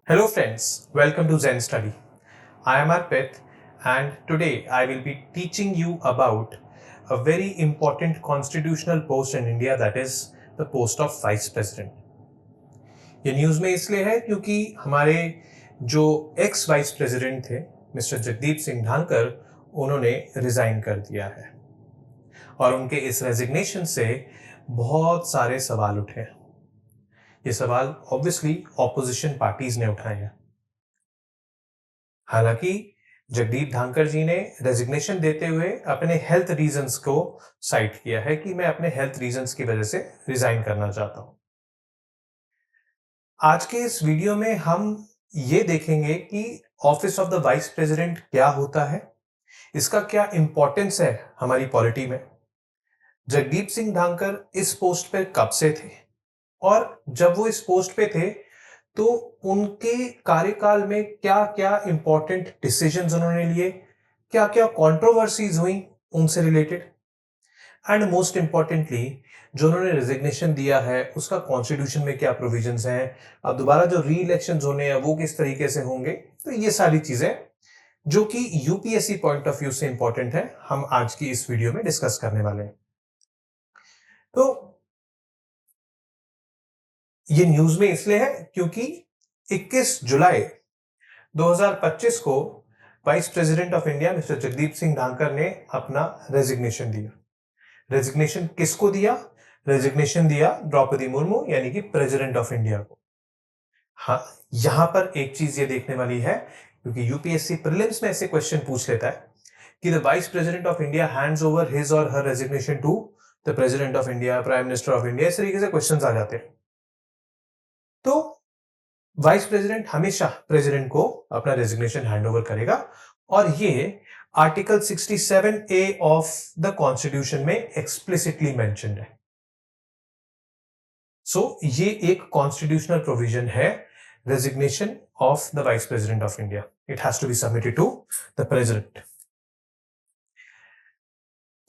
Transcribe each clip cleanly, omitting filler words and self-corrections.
Hello friends, welcome to Zen Study. I am Arpit and today I will be teaching you about a very important constitutional post in India, that is the post of Vice President. ये news में इसलिए है क्योंकि हमारे जो x vice president थे mister Jagdeep Singh Dhankhar, उन्होंने resign कर दिया है और उनके इस रेजिग्नेशन से बहुत सारे सवाल उठे हैं। ये सवाल ऑब्वियसली ऑपोजिशन पार्टीज ने उठाए हैं। हालांकि जगदीप धानकर जी ने रेजिग्नेशन देते हुए अपने हेल्थ रीजंस को साइट किया है कि मैं अपने हेल्थ रीजंस की वजह से रिजाइन करना चाहता हूं। आज के इस वीडियो में हम ये देखेंगे कि office of the vice president क्या होता है, इसका क्या इंपॉर्टेंस है हमारी पॉलिटी में, जगदीप सिंह धानकर इस पोस्ट पर कब से थे और जब वो इस पोस्ट पे थे तो उनके कार्यकाल में क्या क्या इंपॉर्टेंट डिसीजंस उन्होंने लिए, क्या क्या कंट्रोवर्सीज हुई उनसे रिलेटेड, एंड मोस्ट इंपॉर्टेंटली जो उन्होंने रेजिग्नेशन दिया है उसका कॉन्स्टिट्यूशन में क्या प्रोविजंस हैं, अब दोबारा जो री इलेक्शन होने हैं वो किस तरीके से होंगे। तो ये सारी चीजें जो कि यूपीएससी पॉइंट ऑफ व्यू से इंपॉर्टेंट है, हम आज की इस वीडियो में डिस्कस करने वाले हैं। तो ये न्यूज में इसलिए है क्योंकि 21 जुलाई 2025 को vice president of India mister Jagdeep Singh Dhankhar ने अपना रेजिग्नेशन दिया। रेजिग्नेशन किसको दिया? रेजिग्नेशन दिया द्रौपदी मुर्मू यानी कि प्रेसिडेंट ऑफ इंडिया को। हाँ, यहां पर एक चीज ये देखने वाली है क्योंकि यूपीएससी प्रीलिम्स में ऐसे क्वेश्चन पूछ लेता है कि the vice president of India hands over his और her resignation to the president of India, prime minister of India, इस तरीके से क्वेश्चन आ जाते हैं। तो वाइस प्रेसिडेंट हमेशा प्रेसिडेंट को अपना रेजिग्नेशन हैंडओवर करेगा और ये article 67A of the constitution में एक्सप्लिसिटली मेंशन्ड है। सो ये एक कॉन्स्टिट्यूशनल प्रोविजन है, resignation of the vice president of India, it has to be submitted to the president.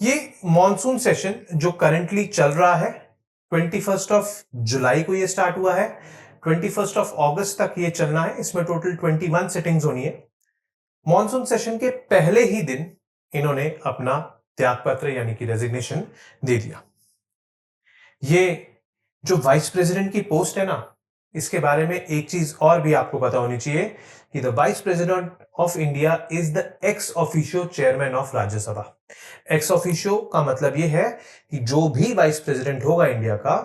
ये मॉनसून सेशन जो करंटली चल रहा है, 21 ऑफ जुलाई को ये स्टार्ट हुआ है, 21 ऑफ अगस्त तक ये चलना है। इसमें टोटल 21 सिटिंग्स होनी है। मॉनसून सेशन के पहले ही दिन इन्होंने अपना त्यागपत्र यानी कि रेजिग्नेशन दे दिया। ये जो वाइस प्रेसिडेंट की पोस्ट है ना, इसके बारे में एक चीज और भी आपको पता होनी चाहिए कि the vice president of India is the ex officio chairman of Rajya Sabha. Ex officio का मतलब यह है कि जो भी वाइस प्रेसिडेंट होगा इंडिया का,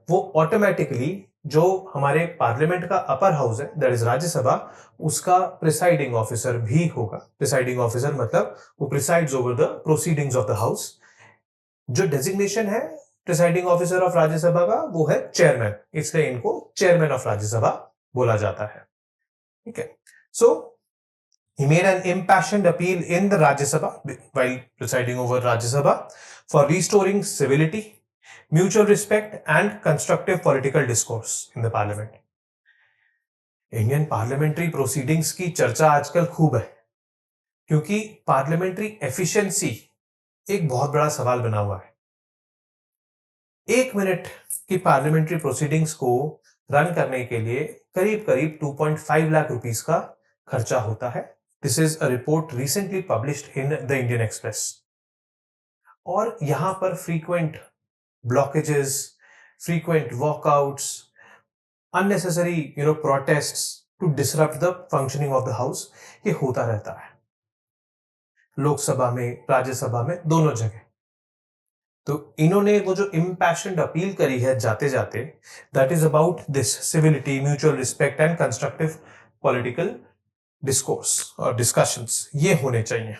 वो ऑटोमेटिकली जो हमारे पार्लियामेंट का अपर हाउस है दैट इज राज्यसभा, उसका प्रिसाइडिंग ऑफिसर भी होगा। प्रिसाइडिंग ऑफिसर मतलब वो presides over the proceedings of the house. जो डेजिग्नेशन है प्रिसाइडिंग ऑफिसर ऑफ राज्यसभा का वो है चेयरमैन, इसलिए इनको चेयरमैन ऑफ राज्यसभा बोला जाता है। ठीक है, सो he made an impassioned appeal in the Rajya Sabha while presiding over Rajya Sabha for restoring civility, mutual respect and constructive political discourse in the parliament. Indian parliamentary proceedings की चर्चा आजकल खूब है क्योंकि पार्लियामेंट्री एफिशिएंसी एक बहुत बड़ा सवाल बना हुआ है। 1 मिनट की पार्लियामेंट्री प्रोसीडिंग्स को रन करने के लिए करीब करीब 2.5 लाख रुपीस का खर्चा होता है। This is a report recently published in the Indian Express. और यहां पर frequent blockages, frequent walkouts, unnecessary protests to disrupt the functioning of the house, ये होता रहता है लोकसभा में, राज्यसभा में, दोनों जगह। तो इन्होंने वो जो इम्पैशन्ड अपील करी है जाते जाते, that is about this civility, mutual respect and constructive political discourse और डिस्कशंस, ये होने चाहिए।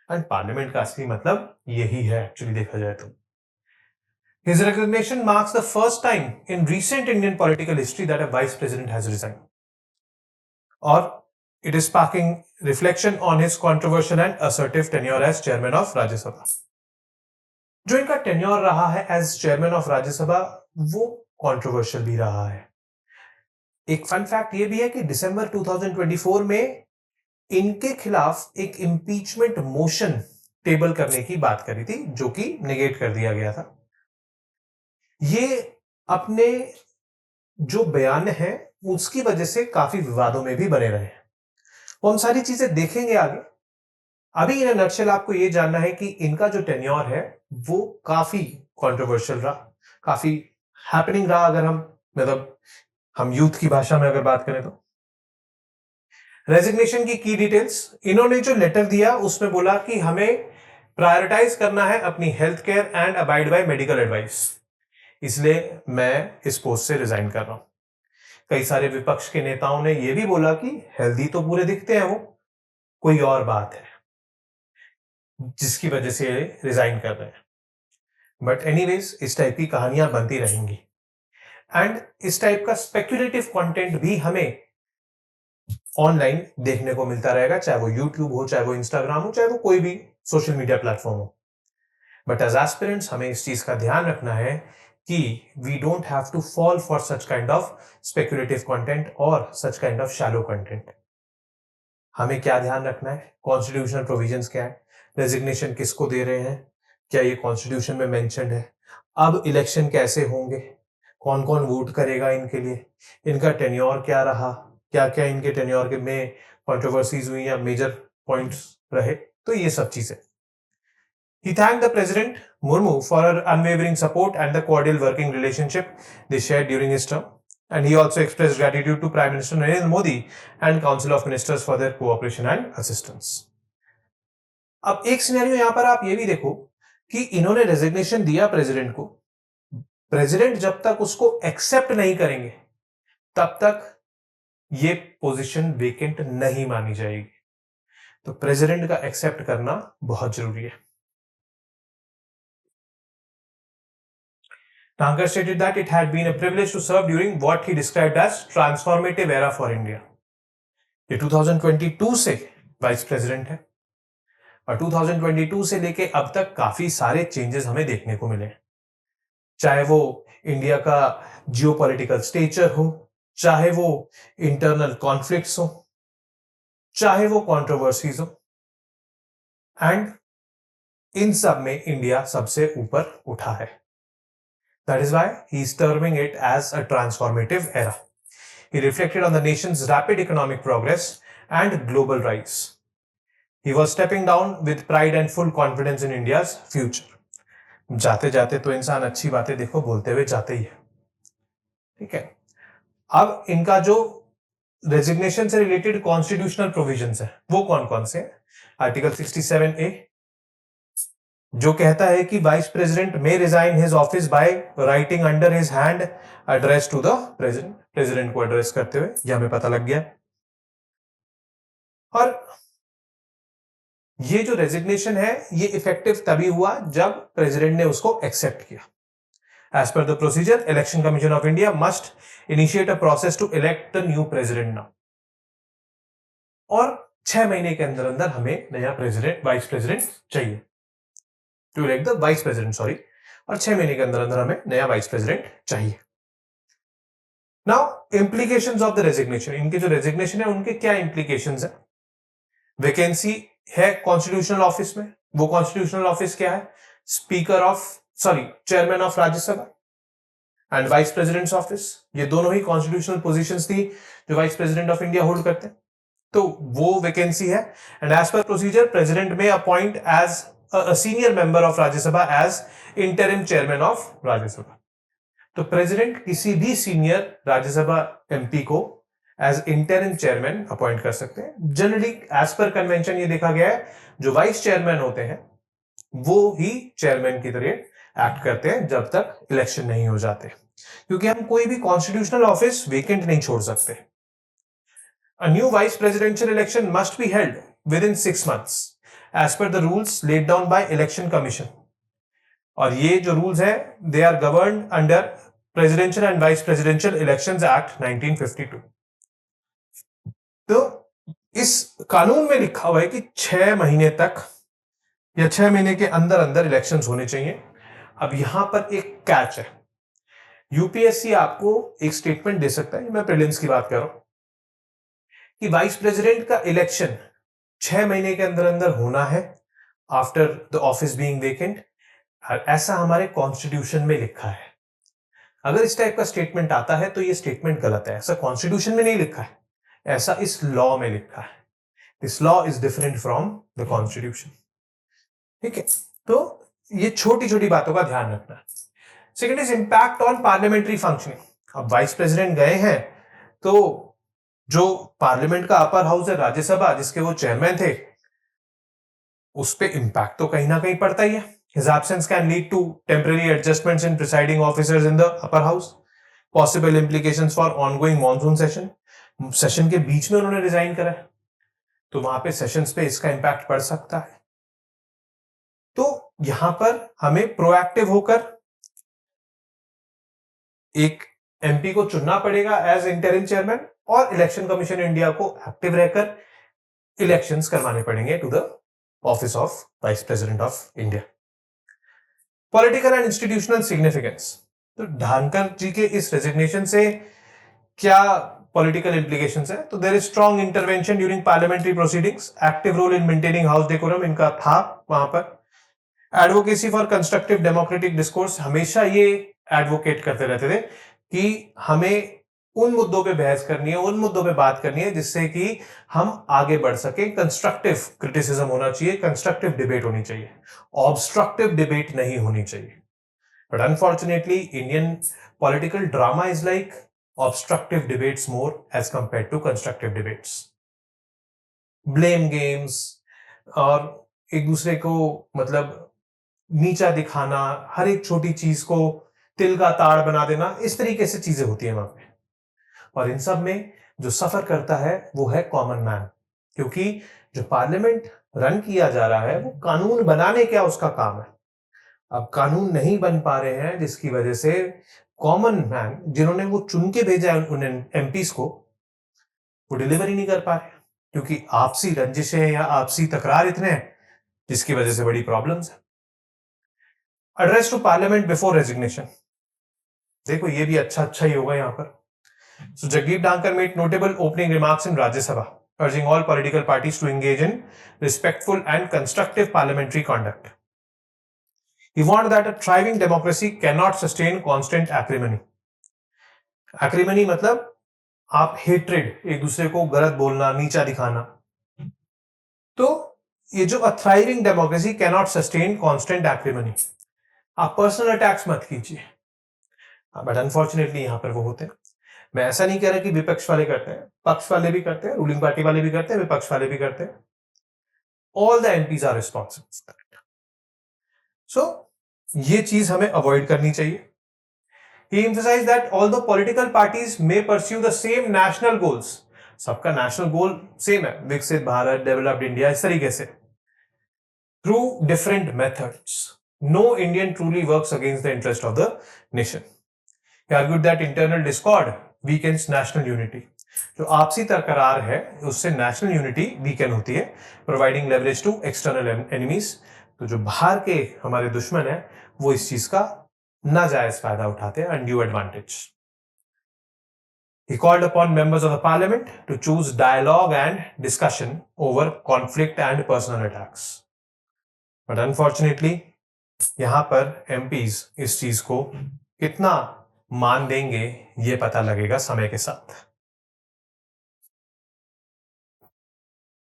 एंड पार्लियामेंट का असली मतलब यही है एक्चुअली देखा जाए तो। His resignation marks the first time in recent Indian political history that a vice president has resigned. Or it is sparking reflection on his controversial and assertive tenure as chairman of Rajya Sabha. जो इनका tenure रहा है as chairman of Rajya Sabha वो controversial भी रहा है। एक fun fact ये भी है कि दिसंबर 2024 में इनके खिलाफ एक इंपीचमेंट मोशन टेबल करने की बात करी थी जो कि नेगेट कर दिया गया था। ये अपने जो बयान है उसकी वजह से काफी विवादों में भी बने रहे। उन सारी चीजें देखेंगे आगे। अभी इन नटशेल आपको ये जानना है कि इनका जो टेन्योर है वो काफी कंट्रोवर्शियल रहा, काफी हैपनिंग रहा। अगर हम यूथ की भाषा में अगर बात करें तो रेजिग्नेशन की डिटेल्स, इन्होंने जो लेटर दिया उसमें बोला कि हमें प्रायोरिटाइज करना है अपनी health care and abide by medical advice, इसलिए मैं इस पोस्ट से रिजाइन कर रहा हूं। कई सारे विपक्ष के नेताओं ने यह भी बोला कि हेल्दी तो पूरे दिखते हैं वो, कोई और बात है जिसकी वजह से रिजाइन कर रहे हैं। बट एनीवेज इस टाइप की कहानियां बनती रहेंगी एंड इस टाइप का स्पेक्युलेटिव कंटेंट भी हमें ऑनलाइन देखने को मिलता रहेगा, चाहे वो यूट्यूब हो, चाहे वो इंस्टाग्राम हो, चाहे वो कोई भी सोशल मीडिया प्लेटफॉर्म हो। बट एज एस्पिरेंट्स हमें इस चीज का ध्यान रखना है कि we don't have to fall for such kind of speculative content और such kind of shallow content. हमें क्या ध्यान रखना है, कॉन्स्टिट्यूशनल प्रोविजंस क्या है, रेजिग्नेशन किसको दे रहे हैं, क्या ये कॉन्स्टिट्यूशन में मेंशन्ड है, अब इलेक्शन कैसे होंगे, कौन कौन वोट करेगा इनके लिए, इनका टेन्योर क्या रहा, क्या क्या इनके टेन्योर के में कंट्रोवर्सीज हुई या मेजर पॉइंट्स रहे, तो ये सब चीजें। He thanked the President Murmu for her unwavering support and the cordial working relationship they shared during his term. And he also expressed gratitude to Prime Minister Narendra Modi and Council of Ministers for their cooperation and assistance. अब एक scenario यहां पर आप ये भी देखो कि इन्होंने रेजिग्नेशन दिया प्रेसिडेंट को, प्रेसिडेंट जब तक उसको एक्सेप्ट नहीं करेंगे तब तक ये पोजीशन वेकेंट नहीं मानी जाएगी। तो प्रेसिडेंट का एक्सेप्ट करना बहुत जरूरी है। Tankar stated that it had been a privilege to serve during what he described as transformative era for India. ये 2022 से वाइस प्रेसिडेंट है और 2022 से लेके अब तक काफी सारे चेंजेस हमें देखने को मिले, चाहे वो इंडिया का जियोपॉलिटिकल स्टेचर हो, चाहे वो इंटरनल कॉन्फ्लिक्ट्स हो, चाहे वो कंट्रोवर्सीज हो, एंड इन सब में इंडिया सबसे ऊपर उठा है। That is why he is terming it as a transformative era. He reflected on the nation's rapid economic progress and global rise. He was stepping down with pride and full confidence in India's future. जाते जाते तो इंसान अच्छी बातें देखो बोलते हुए जाते ही है, ठीक है। अब इनका जो रेजिग्नेशन से रिलेटेड कॉन्स्टिट्यूशनल प्रोविजंस है वो कौन कौन से हैं? आर्टिकल 67A जो कहता है कि vice president may resign his office by writing under his hand address to the president, president को एड्रेस करते हुए, यह हमें पता लग गया। और ये जो रेजिग्नेशन है ये इफेक्टिव तभी हुआ जब प्रेसिडेंट ने उसको एक्सेप्ट किया। As per the procedure, election commission of India must initiate a process to elect the new president now. और 6 महीने के अंदर अंदर हमें नया प्रेसिडेंट, वाइस प्रेसिडेंट चाहिए, to elect the vice president, sorry, और 6 महीने के अंदर अंदर हमें नया वाइस प्रेसिडेंट चाहिए। Now implications of the resignation, इनके जो रेजिग्नेशन है उनके क्या इंप्लीकेशंस है? वैकेंसी है कॉन्स्टिट्यूशनल ऑफिस में, वो कॉन्स्टिट्यूशनल ऑफिस क्या है? Chairman of Rajya Sabha and vice president's office, ये दोनों ही कॉन्स्टिट्यूशनल पोजीशंस थी जो vice president of India hold करते हैं, तो वो वैकेंसी है। And as per procedure, president में appoint as a senior member of Rajya Sabha as interim chairman of Rajya Sabha. तो प्रेसिडेंट किसी भी सीनियर राज्यसभा एमपी को एज इंटरिम चेयरमैन अपॉइंट कर सकते हैं। जनरली एज पर कन्वेंशन ये देखा गया है जो वाइस चेयरमैन होते हैं वो ही चेयरमैन की तरह एक्ट करते हैं जब तक इलेक्शन नहीं हो जाते, क्योंकि हम कोई भी कॉन्स्टिट्यूशनल ऑफिस वेकेंट नहीं छोड़ सकते। A new vice presidential election must be held within 6 months as per the rules laid down by Election Commission. और ये जो रूल्स है they are governed under presidential and vice presidential elections act 1952। तो इस कानून में लिखा हुआ है कि 6 महीने तक या 6 महीने के अंदर अंदर इलेक्शंस होने चाहिए। अब यहां पर एक कैच है, यूपीएससी आपको एक स्टेटमेंट दे सकता है, मैं प्रीलिम्स की बात कर रहा हूं, कि वाइस प्रेसिडेंट का इलेक्शन 6 महीने के अंदर अंदर होना है after the office being vacant, ऐसा हमारे कॉन्स्टिट्यूशन में लिखा है। अगर इस टाइप का स्टेटमेंट आता है तो ये स्टेटमेंट गलत है, ऐसा कॉन्स्टिट्यूशन में नहीं लिखा है, ऐसा इस लॉ में लिखा है। This law is different from the constitution. ठीक है, तो ये छोटी छोटी बातों का ध्यान रखना। Second is impact on parliamentary functioning. अब वाइस प्रेसिडेंट गए हैं तो जो पार्लियामेंट का अपर हाउस है राज्यसभा, जिसके वो चेयरमैन थे, उस पे इंपैक्ट तो कहीं ना कहीं पड़ता ही है। His absence can lead to temporary adjustments in presiding officers in the upper house. Possible implications for ongoing monsoon session. Session के बीच में उन्होंने रिजाइन करा है, तो वहां पे सेशंस पे इसका इंपैक्ट पड़ सकता है। तो यहां पर हमें प्रोएक्टिव होकर एक एमपी को चुनना पड़ेगा एज इंटरिम चेयरमैन, और इलेक्शन कमीशन इंडिया को एक्टिव रहकर इलेक्शंस करवाने पड़ेंगे to the office of vice president of India. Political and institutional significance. तो धानकर जी के इस रेजिग्नेशन से क्या पॉलिटिकल इंप्लीकेशंस है? तो there is strong intervention during parliamentary proceedings, active role in maintaining house decorum इनका था वहां पर। Advocacy for constructive democratic discourse, हमेशा ये एडवोकेट करते रहते थे कि हमें उन मुद्दों पे बहस करनी है, उन मुद्दों पे बात करनी है जिससे कि हम आगे बढ़ सके। कंस्ट्रक्टिव क्रिटिसिज्म होना चाहिए, कंस्ट्रक्टिव डिबेट होनी चाहिए, ऑब्स्ट्रक्टिव डिबेट नहीं होनी चाहिए। But unfortunately Indian political drama is like obstructive debates more as compare to constructive debates. Blame games और एक दूसरे को मतलब नीचा दिखाना, हर एक छोटी चीज को तिल का ताड़ बना देना, इस तरीके से चीजें होती है वहां पे। और इन सब में जो सफर करता है वो है कॉमन मैन, क्योंकि जो पार्लियामेंट रन किया जा रहा है वो कानून बनाने क्या उसका काम है। अब कानून नहीं बन पा रहे हैं, जिसकी वजह से कॉमन मैन जिन्होंने वो चुन के भेजा है उन एमपीस को, वो डिलीवर ही नहीं कर पा रहे, क्योंकि आपसी रंजिशें या आपसी तकरार इतने हैं जिसकी वजह से बड़ी प्रॉब्लम्स है। Address to parliament before resignation, देखो ये भी अच्छा ही होगा यहां पर। So Jagdeep Dhankar made notable opening remarks in Rajya Sabha, urging all political parties to engage in respectful and constructive parliamentary conduct. He warned that a thriving democracy cannot sustain constant acrimony. Acrimony मतलब आप hatred, एक दूसरे को गलत बोलना, नीचा दिखाना। तो ये जो a thriving democracy cannot sustain constant acrimony, आप पर्सनल अटैक्स मत कीजिए। बट अनफॉर्चुनेटली यहां पर वो होते हैं। मैं ऐसा नहीं कह रहा कि विपक्ष वाले करते हैं, पक्ष वाले भी करते हैं, रूलिंग पार्टी वाले भी करते हैं, विपक्ष वाले भी करते हैं। All the MPs are responsible. So ये चीज हमें अवॉइड करनी चाहिए। He emphasized that although political parties may pursue the same national goals, सबका नेशनल गोल सेम है, विकसित भारत, डेवलप्ड इंडिया, इस तरीके से, through different methods, no Indian truly works against the interest of the nation. He argued that internal discord weakens national unity. जो आपसी तकरार है उससे नेशनल यूनिटी वीकन होती है, providing leverage to external enemies. तो जो बाहर के हमारे दुश्मन है वो इस चीज का नाजायज फायदा उठाते हैं, undue advantage. He called upon members of the parliament to choose dialogue and discussion over conflict and personal attacks. But unfortunately यहां पर MPs इस चीज को कितना मान देंगे ये पता लगेगा समय के साथ।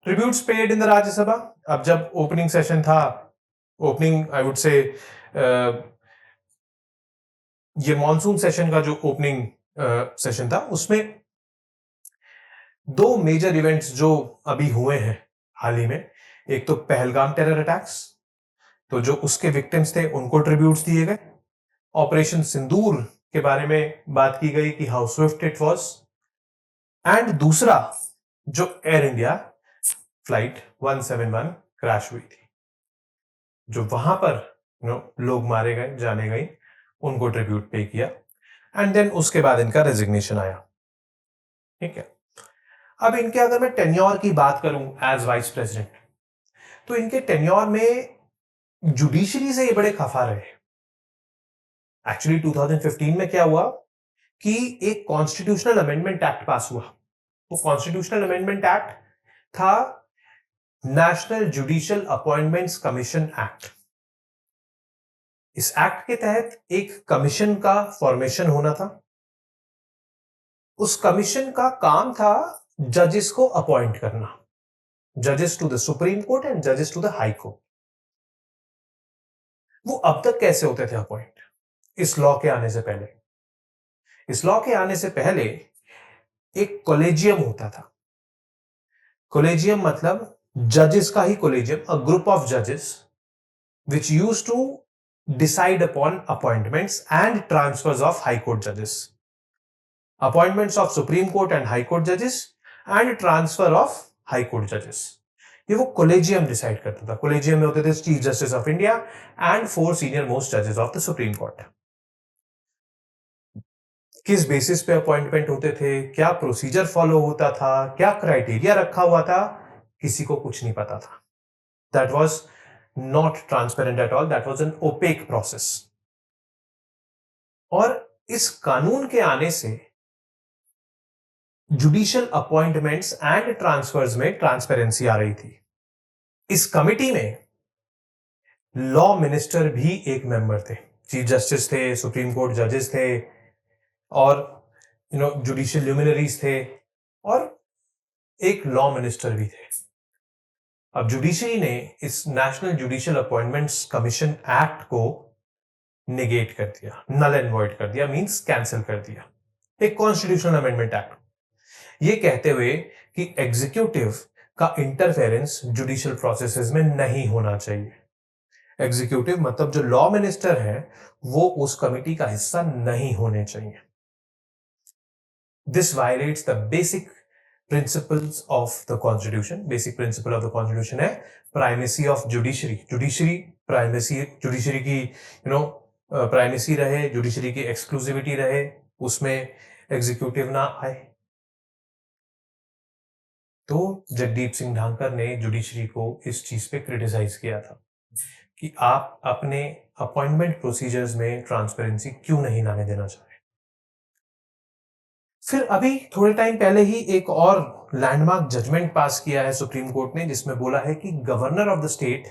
Tributes paid in the Rajya Sabha. अब जब ओपनिंग सेशन था, ओपनिंग आई वुड से ये मॉनसून सेशन का जो ओपनिंग सेशन था, उसमें दो मेजर इवेंट्स जो अभी हुए हैं हाल ही में, एक तो पहलगाम टेरर अटैक्स, तो जो उसके विक्टिम्स थे उनको ट्रिब्यूट्स दिए गए। ऑपरेशन सिंदूर के बारे में बात की गई कि how Swift it was. And दूसरा जो एयर इंडिया फ्लाइट 171 क्रैश हुई थी, जो वहां पर लोग मारे गए, जाने गए, उनको ट्रिब्यूट पे किया। एंड देन उसके बाद इनका रेजिग्नेशन आया। ठीक है, अब इनके अगर मैं टेन्योर की बात करूं एज वाइस प्रेसिडेंट, तो इनके टेन्योर में जुडिशरी से ये बड़े खफा रहे। एक्चुअली 2015 में क्या हुआ कि एक कॉन्स्टिट्यूशनल अमेंडमेंट एक्ट पास हुआ। वो कॉन्स्टिट्यूशनल अमेंडमेंट एक्ट था national judicial appointments commission act. इस एक्ट के तहत एक कमीशन का फॉर्मेशन होना था। उस कमीशन का काम था जजेस को अपॉइंट करना, जजेस to the supreme court and जजेस टू द हाई कोर्ट। वो अब तक कैसे होते थे अपॉइंट? इस लॉ के आने से पहले, इस लॉ के आने से पहले एक कॉलेजियम होता था। कॉलेजियम मतलब जजेस का ही कॉलेजियम, अ ग्रुप ऑफ जजेस which used to decide upon appointments and transfers of high court judges, appointments of supreme court and high court judges and transfer of high court judges। ये वो collegium decide करता था। Collegium में होते थे chief justice of India and 4 senior most जजेस of the supreme court. किस basis पे अपॉइंटमेंट होते थे, क्या प्रोसीजर फॉलो होता था, क्या क्राइटेरिया रखा हुआ था, किसी को कुछ नहीं पता था। That was not transparent at all, that was an opaque process. और इस कानून के आने से जुडिशियल अपॉइंटमेंट्स एंड ट्रांसफर्स में ट्रांसपेरेंसी आ रही थी। इस कमिटी में लॉ मिनिस्टर भी एक मेंबर थे, चीफ जस्टिस थे, सुप्रीम कोर्ट जजेस थे और जुडिशियल ल्यूमिनरीज थे और एक लॉ मिनिस्टर भी थे। अब जुडिशरी ने इस national judicial appointments commission act को निगेट कर दिया, नल एंड वॉइड कर दिया, मींस कैंसिल कर दिया, एक कॉन्स्टिट्यूशनल अमेंडमेंट एक्ट, ये कहते हुए कि एग्जीक्यूटिव का इंटरफेरेंस जुडिशियल प्रोसेसेस में नहीं होना चाहिए। एग्जीक्यूटिव मतलब जो लॉ मिनिस्टर है वो उस कमिटी का हिस्सा नहीं होने चाहिए। This violates the basic principles of the constitution. Basic principle of the constitution है primacy of judiciary, judiciary primacy, judiciary की प्राइमेसी रहे, जुडिशरी की एक्सक्लूसिविटी रहे, उसमें एग्जीक्यूटिव ना आए। तो जगदीप सिंह ढांकर ने जुडिशरी को इस चीज पे क्रिटिसाइज किया था कि आप अपने अपॉइंटमेंट प्रोसीजर्स में ट्रांसपेरेंसी क्यों नहीं लाने देना चाह रहे। फिर अभी थोड़े टाइम पहले ही एक और लैंडमार्क जजमेंट पास किया है सुप्रीम कोर्ट ने, जिसमें बोला है कि गवर्नर ऑफ द स्टेट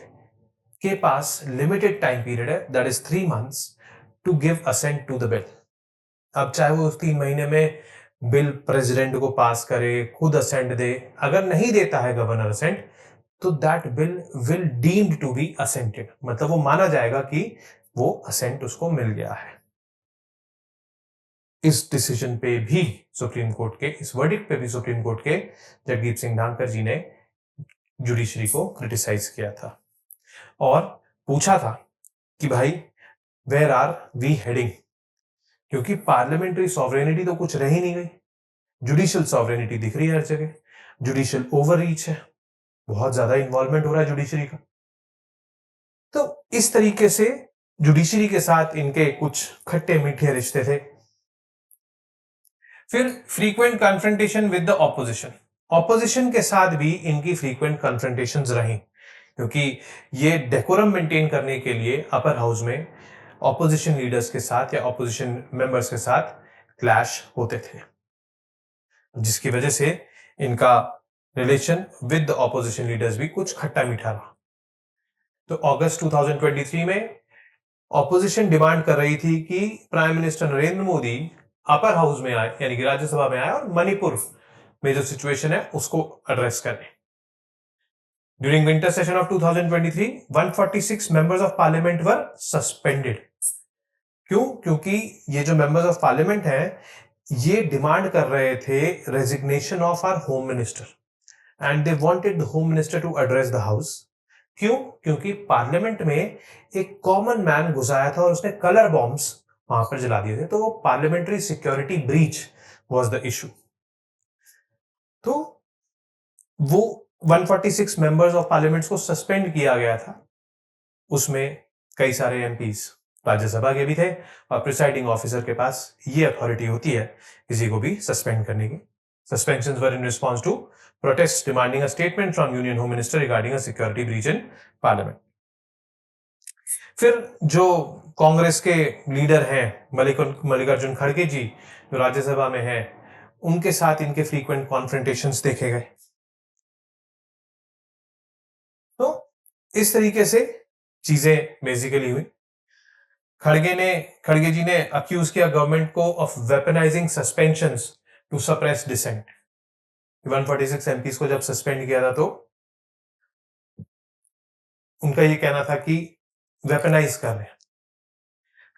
के पास लिमिटेड टाइम पीरियड है, that is 3 months to give assent to the bill. अब चाहे वो 3 महीने में बिल प्रेसिडेंट को पास करे, खुद असेंट दे, अगर नहीं देता है गवर्नर असेंट तो that bill will deemed to be assented, मतलब वो माना जाएगा कि वो असेंट उसको मिल गया है। इस डिसीजन पे भी सुप्रीम कोर्ट के, इस वर्डिक्ट पे भी सुप्रीम कोर्ट के जगदीप सिंह ढांकर जी ने जुडिशरी को क्रिटिसाइज किया था और पूछा था कि भाई वेयर आर वी हेडिंग, क्योंकि पार्लियामेंट्री सॉवरेनिटी तो कुछ रह ही नहीं गई, जुडिशियल सॉवरेनिटी दिख रही है हर जगह, जुडिशियल ओवररीच है, बहुत ज्यादा इन्वॉल्वमेंट हो रहा है जुडिशरी का। तो इस तरीके से जुडिशरी के साथ इनके कुछ खट्टे मीठे रिश्ते थे। फिर frequent confrontation with the opposition, opposition के साथ भी इनकी फ्रीक्वेंट कन्फ्रंटेशंस रही, क्योंकि ये डेकोरम मेंटेन करने के लिए अपर हाउस में ऑपोजिशन लीडर्स के साथ या ऑपोजिशन मेंबर्स के साथ क्लैश होते थे, जिसकी वजह से इनका relation with the opposition leaders भी कुछ खट्टा मीठा रहा। तो अगस्त 2023 में ऑपोजिशन डिमांड कर रही थी कि prime minister Narendra Modi upper house में आए, यानी कि राज्यसभा में आए और मणिपुर में जो सिचुएशन है उसको एड्रेस करें। During winter session of 2023 146 members of parliament were suspended. क्यों? क्योंकि ये जो मेंबर्स ऑफ पार्लियामेंट हैं ये डिमांड कर रहे थे resignation of our home minister and they wanted the home minister to address the house. क्यों? क्योंकि पार्लियामेंट में एक कॉमन मैन घुस आया था और उसने कलर बॉम्ब्स वहां पर जला दिए थे, तो parliamentary security breach was the issue. तो वो 146 मेंबर्स ऑफ पार्लियामेंट को सस्पेंड किया गया था, उसमें कई सारे एमपीज राज्यसभा के भी थे और प्रिसाइडिंग ऑफिसर के पास ये अथॉरिटी होती है किसी को भी सस्पेंड करने की। Suspensions were in response to protest demanding a statement from union home minister regarding a security breach in parliament. फिर जो कांग्रेस के लीडर हैं मल्लिकार्जुन खड़गे जी, जो राज्यसभा में हैं, उनके साथ इनके फ्रीक्वेंट कॉन्फ्रंटेशंस देखे गए। तो इस तरीके से चीजें बेसिकली हुई। खड़गे जी ने अक्यूज किया गवर्नमेंट को of weaponizing suspensions to suppress dissent. 146 MPs को जब सस्पेंड किया था तो उनका ये कहना था कि वेपनाइज कर रहे हैं।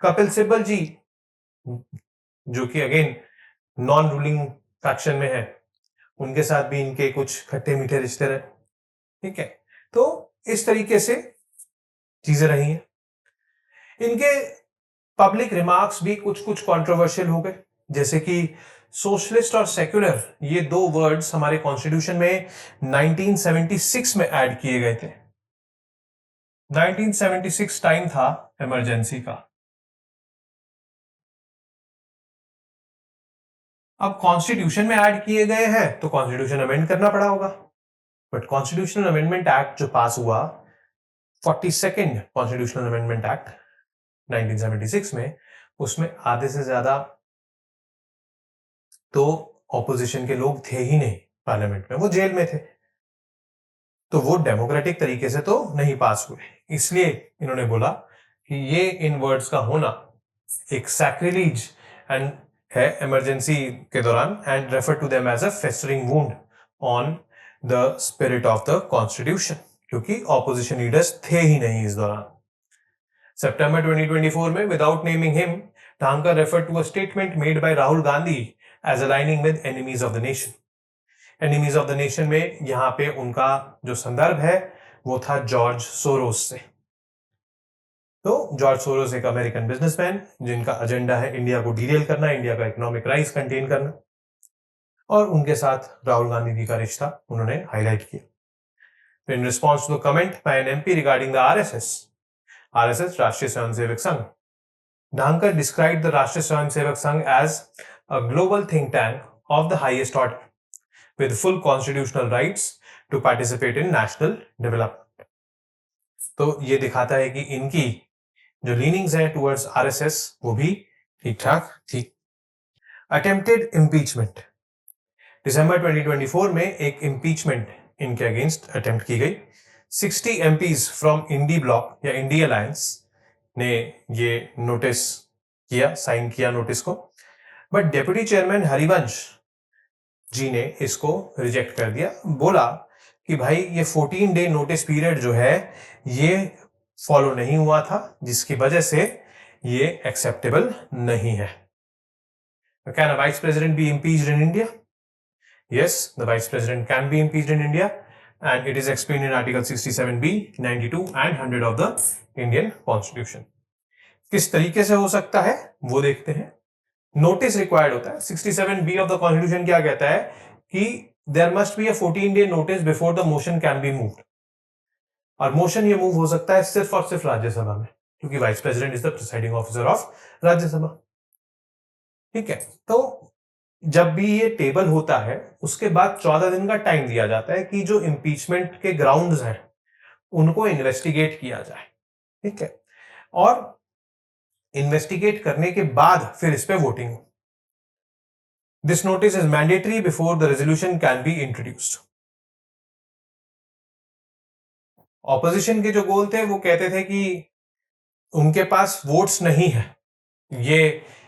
कपिल सिब्बल जी जो कि अगेन नॉन रूलिंग फैक्शन में है, उनके साथ भी इनके कुछ खट्टे मीठे रिश्ते रहे। ठीक है, तो इस तरीके से चीजें रही हैं। इनके पब्लिक रिमार्क्स भी कुछ कुछ कंट्रोवर्शियल हो गए, जैसे कि सोशलिस्ट और सेक्युलर, ये दो वर्ड्स हमारे कॉन्स्टिट्यूशन में 1976 में ऐड किए गए थे। 1976 टाइम था इमरजेंसी का। अब कॉन्स्टिट्यूशन में ऐड किए गए हैं तो कॉन्स्टिट्यूशन अमेंड करना पड़ा होगा, बट कॉन्स्टिट्यूशनल अमेंडमेंट एक्ट जो पास हुआ, 42nd कॉन्स्टिट्यूशनल अमेंडमेंट एक्ट 1976 में, उसमें आधे से ज्यादा तो ऑपोजिशन के लोग थे ही नहीं पार्लियामेंट में, वो जेल में थे, तो वो डेमोक्रेटिक तरीके से तो नहीं पास हुए। इसलिए इन्होंने बोला कि ये इन वर्ड्स का होना एक सैक्रिलीज एंड है इमरजेंसी के दौरान, and refer to them as a festering wound on the spirit of the constitution, क्योंकि ऑपोजिशन लीडर्स थे ही नहीं इस दौरान। सितंबर 2024 में, without naming him, Dhankar referred to a statement made by Rahul Gandhi as aligning with enemies of the nation. Enemies of the nation में यहां पे उनका जो संदर्भ है वो था जॉर्ज सोरोस से। तो जॉर्ज सोरोस एक अमेरिकन बिजनेसमैन जिनका एजेंडा है इंडिया को डीरेल करना, इंडिया का इकोनॉमिक राइज कंटेन करना, और उनके साथ राहुल गांधी जी का रिश्ता उन्होंने हाईलाइट किया। In response to comment by an MP regarding the RSS Rashtriya Swayamsevak संघ, Dhankar described the Rashtriya Swayamsevak Sangh as a global think tank of the highest order, with full constitutional rights to participate in national development. तो ये दिखाता है कि इनकी जो leanings हैं towards RSS वो भी ठीक ठाक थी। अटेम्प्टेड इम्पीचमेंट, दिसंबर 2024 में एक इम्पीचमेंट इनके अगेंस्ट अटेम्प्ट की गई। 60 एमपीज फ्रॉम इंडी ब्लॉक या इंडी अलायंस ने ये नोटिस किया, साइन किया नोटिस को, but deputy chairman Harivansh ji ने इसको रिजेक्ट कर दिया। बोला कि भाई ये 14 डे नोटिस पीरियड जो है ये फॉलो नहीं हुआ था, जिसकी वजह से ये एक्सेप्टेबल नहीं है। Can a vice president be impeached in India? Yes, the vice president can be impeached in India, and it is explained in Article 67B, 92 and 100 of the Indian Constitution. किस तरीके से हो सकता है वो देखते हैं। नोटिस रिक्वायर्ड होता है। 67B ऑफ द कॉन्स्टिट्यूशन क्या कहता है कि there must be a 14 day notice before the motion can be moved, और मोशन ये मूव हो सकता है सिर्फ और सिर्फ राज्यसभा में, क्योंकि vice president is the presiding officer of Rajya Sabha. ठीक है, तो जब भी ये टेबल होता है उसके बाद 14 दिन का टाइम दिया जाता है कि जो इंपीचमेंट के ग्राउंड्स हैं उनको इन्वेस्टिगेट किया जाए। ठीक है, और इन्वेस्टिगेट करने के बाद फिर इस पे वोटिंग हो। This notice is mandatory before the resolution can be introduced. Opposition के जो गोल थे वो कहते थे कि उनके पास वोट्स नहीं है ये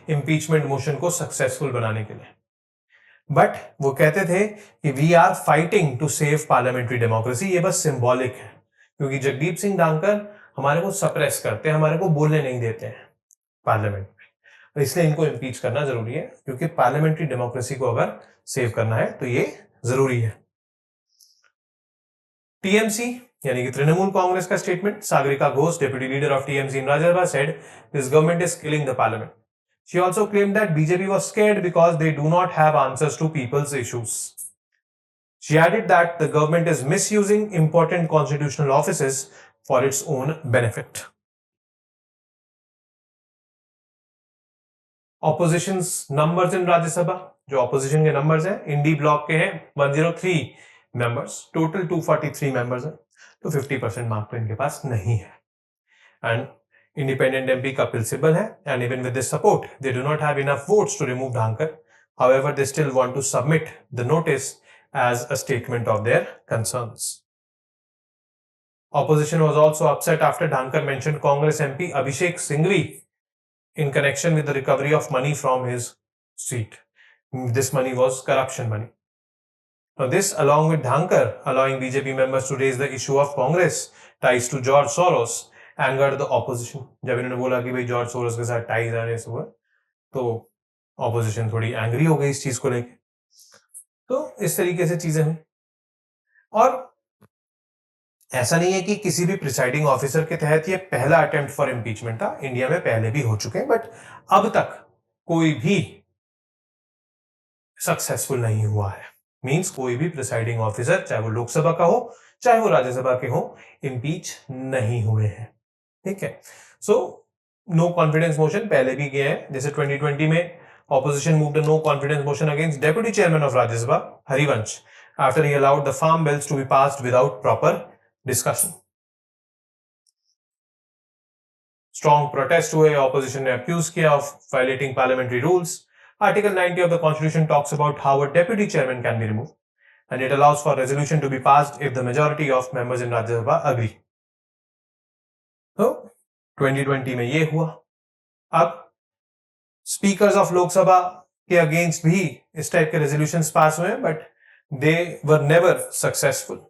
इंपीचमेंट मोशन को सक्सेसफुल बनाने के लिए, बट वो कहते थे कि we are fighting to save parliamentary democracy. ये बस सिंबॉलिक है, क्योंकि जगदीप सिंह डांकर हमारे को सप्रेस करते हैं, हमारे को बोलने नहीं देते हैं पार्लियामेंट में, इसलिए इनको इम्पीच करना जरूरी है, क्योंकि पार्लियामेंट्री डेमोक्रेसी को अगर सेव करना है तो ये जरूरी है। टीएमसी यानी कि तृणमूल कांग्रेस का statement, Sagarika Ghosh, deputy leader of TMC in Rajya Sabha, said this government is killing the parliament. She also claimed that BJP was scared because they do not have answers to people's issues. She added that the government is misusing important constitutional offices for its own benefit. Opposition's numbers in Rajya Sabha, जो opposition के numbers हैं, इंडी block के हैं 103 members, total 243 members हैं, तो 50% mark तो इनके पास नहीं है। And independent MP Kapil Sibal hai, and even with this support, they do not have enough votes to remove Dhankar. However, they still want to submit the notice as a statement of their concerns. Opposition was also upset after Dhankar mentioned Congress MP Abhishek Singhvi in connection with the recovery of money from his seat. This money was corruption money. Now, this, along with Dhankar allowing BJP members to raise the issue of Congress ties to George Soros, angered the opposition. जब इन्होंने बोला कि भाई George Soros के साथ ties आने से हुआ, तो ऑपोजिशन थोड़ी एंग्री हो गई इस चीज को लेकर. तो इस तरीके से चीजें हुई. और ऐसा नहीं है कि किसी भी प्रिसाइडिंग ऑफिसर के तहत ये पहला अटेम्प्ट फॉर इम्पीचमेंट था. इंडिया में पहले भी हो चुके हैं, बट अब तक कोई भी सक्सेसफुल नहीं हुआ है. मींस कोई भी प्रिसाइडिंग ऑफिसर, चाहे वो लोकसभा का हो चाहे वो राज्यसभा के हो, इम्पीच नहीं हुए हैं. ठीक है. सो नो कॉन्फिडेंस मोशन पहले भी गया है. जैसे 2020 में opposition moved no confidence motion against deputy chairman of Rajya Sabha Harivansh after he allowed the farm bills to be passed without proper discussion. Strong protest हुए. ऑपोजिशन ने अक्यूज किया of violating parliamentary rules. Article 90 of the Constitution talks about how a deputy chairman can be removed, and it allows for resolution to be passed if the majority of members in Rajya Sabha agree. So, 2020 में ये हुआ. अब speakers of Lok Sabha के against भी इस type के resolutions pass हुए, but they were never successful.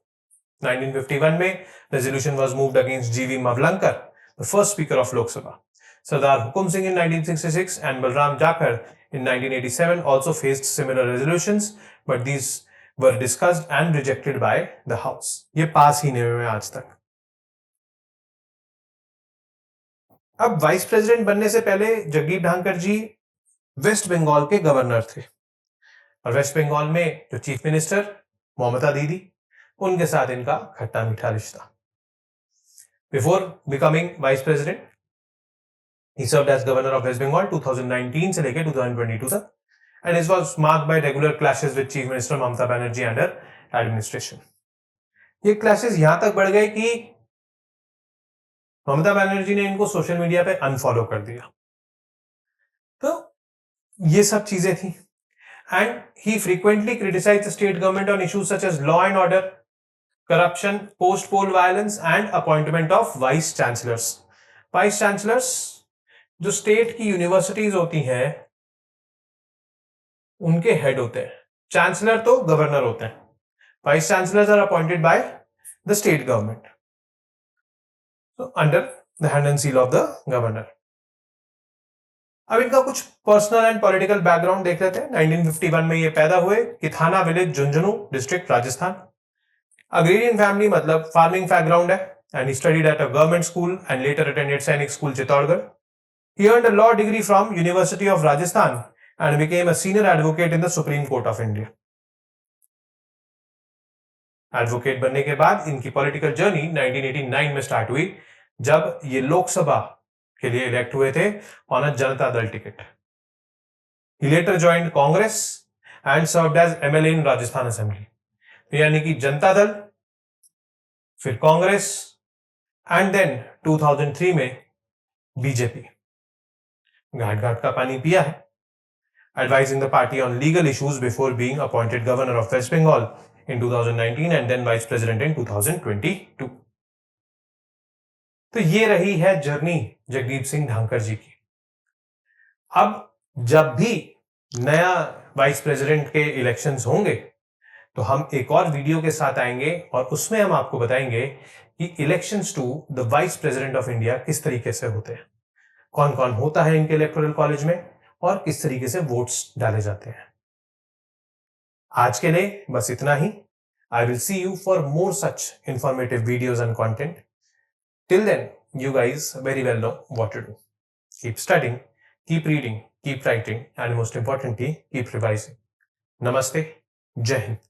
1951 में resolution was moved against G V Mavalankar, the first speaker of Lok Sabha. Sardar Hukum Singh in 1966 and Balram Jakhar in 1987 also faced similar resolutions, but these were discussed and rejected by the House. ये पास ही नहीं हुए आज तक. अब vice president बनने से पहले जगदीप धनखड़ जी waste Bengal के गवर्नर थे, और वेस्ट बंगाल में जो चीफ मिनिस्टर ममता दीदी, उनके साथ इनका खट्टा मीठा रिश्ता. Before becoming vice president he served as governor of West Bengal 2019 से लेकर 2022 तक, and it was marked by regular clashes with Chief Minister Mamata Banerjee and her administration. ये clashes यहां तक बढ़ गए कि ममता बनर्जी ने इनको सोशल मीडिया पे अनफॉलो कर दिया. तो ये सब चीजें थी. And he frequently criticized the state government on issues such as law and order, corruption, post poll violence and appointment of vice chancellors. Vice chancellors जो स्टेट की यूनिवर्सिटीज होती हैं उनके हेड होते हैं. चांसलर तो गवर्नर होते हैं. Vice chancellors are appointed by the state government, under the hand and seal of the governor. अब इनका कुछ पर्सनल एंड पॉलिटिकल बैकग्राउंड देख लेते हैं. 1951 में ये पैदा हुए Kithana village, Jhunjhunu district, Rajasthan. Agrarian family, मतलब फार्मिंग बैकग्राउंड है. And he studied at a government school and later attended Sainik school Chittorgarh. He earned a law degree from University of Rajasthan and became a senior advocate in the Supreme Court of India. Advocate बनने के बाद इनकी political journey 1989 में start हुई, जब ये लोकसभा के लिए इलेक्ट हुए थे on a Janata Dal ticket. He later joined Congress and served as MLA in Rajasthan Assembly. यानी कि जनता दल, फिर कांग्रेस, एंड देन 2003 में बीजेपी. घाट घाट का पानी पिया है. Advising the party on legal issues before being appointed governor of West Bengal in 2019 and then vice president in 2022. तो ये रही है जर्नी जगदीप सिंह धनखड़ जी की. अब जब भी नया वाइस प्रेसिडेंट के इलेक्शंस होंगे तो हम एक और वीडियो के साथ आएंगे, और उसमें हम आपको बताएंगे कि elections to the vice president of India किस तरीके से होते हैं, कौन कौन होता है इनके इलेक्टोरल कॉलेज में, और किस तरीके से वोट्स डाले जाते हैं. आज के लिए बस इतना ही. I will see you for more such informative videos and content. Till then, you guys very well know what to do. Keep studying, keep reading, keep writing, and most importantly, keep revising. Namaste. Jai Hind.